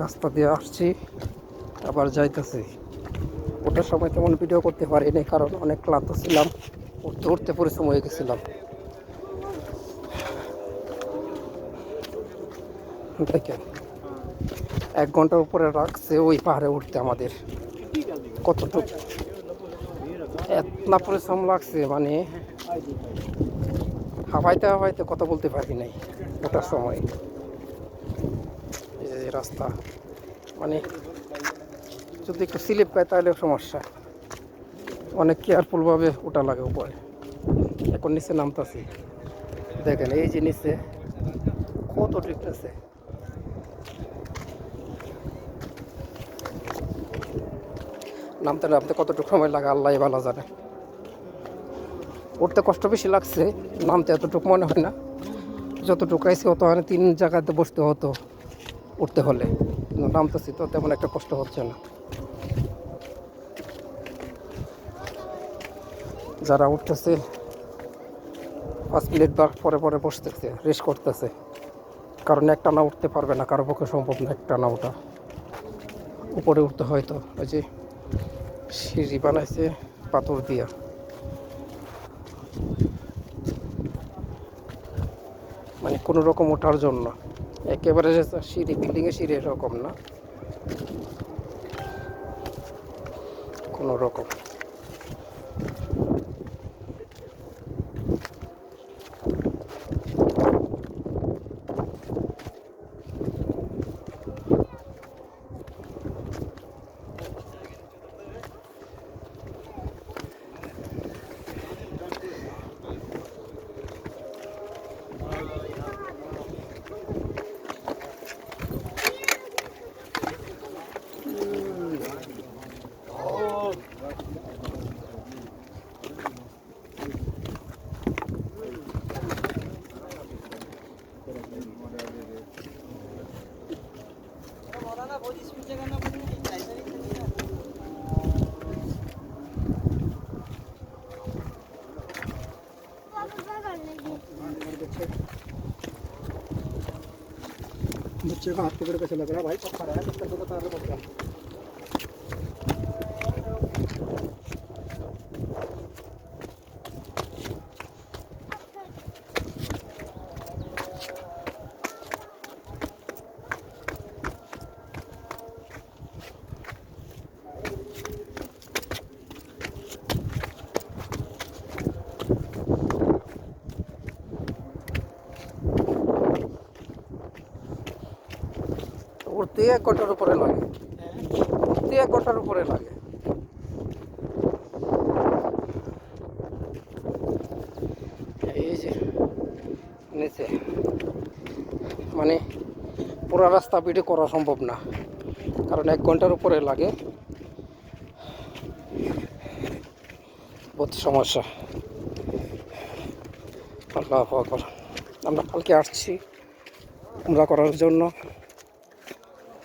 রাস্তা দিয়ে আসছি, আবার যাইতেছি। ওটার সময় তেমন ভিডিও করতে পারিনি, কারণ অনেক ক্লান্ত ছিলাম, উঠতে উঠতে পরিশ্রম হয়ে গেছিলাম। দেখেন 1 ঘন্টার উপরে রাখছে ওই পাহাড়ে উঠতে আমাদের। কতটুকু এত না পরিশ্রম লাগছে, মানে হাঁপাইতে হাঁপাইতে কথা বলতে পারি নাই ওটার সময়। এই যে রাস্তা, মানে যদি একটু স্লিপ পায় তাহলে সমস্যা। অনেক কেয়ারফুলভাবে ওঠা লাগে উপরে। এখন নিচে নামতাছি, দেখেন এই যে নিচে কত ট্রিপ আছে। নামতে নামতে কতটুকু সময় লাগে আল্লাহ ভালো জানে। উঠতে কষ্ট বেশি লাগছে, নামতে এতটুকু মনে হয় না। যতটুকু আইসি অত মানে 3 জায়গাতে বসতে হতো উঠতে হলে, কিন্তু নামতেছি তো তেমন একটা কষ্ট হচ্ছে না। যারা উঠতেছে 5 মিনিট পরে পরে বসতেছে, রেস্ট করতেছে, কারণ একটানা উঠতে পারবে না, কারো পক্ষে সম্ভব না একটানা ওঠা। উপরে উঠতে হয়তো ওই যে সিঁড়ি বানাইছে পাথর দিয়া, মানে কোনো রকম ওঠার জন্য। একেবারে যে সিঁড়ি, বিল্ডিংয়ের সিঁড়ি এরকম না, কোনো রকম। बच्चे का हाथ पकड़ के चला गया भाई, पत्थर है, पत्थर को उतारना पड़ेगा। উঠতে 1 ঘন্টার উপরে লাগে, উঠতে 1 ঘন্টার উপরে লাগে। এই যে নিচে, মানে পুরো রাস্তা ভিডিও করা সম্ভব না, কারণ 1 ঘন্টার উপরে লাগে, বহুত সমস্যা। আল্লাহু আকবার। আমরা কালকে আসছি উমরা করার জন্য,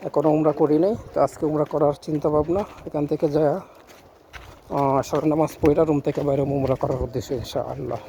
এখনও উমরা করি নাই, তো আজকে উমরা করার চিন্তা ভাবনা। এখান থেকে যায় নামাজ পড়া রুম থেকে বাইরে উমরা করার উদ্দেশ্যে ইনশাআল্লাহ।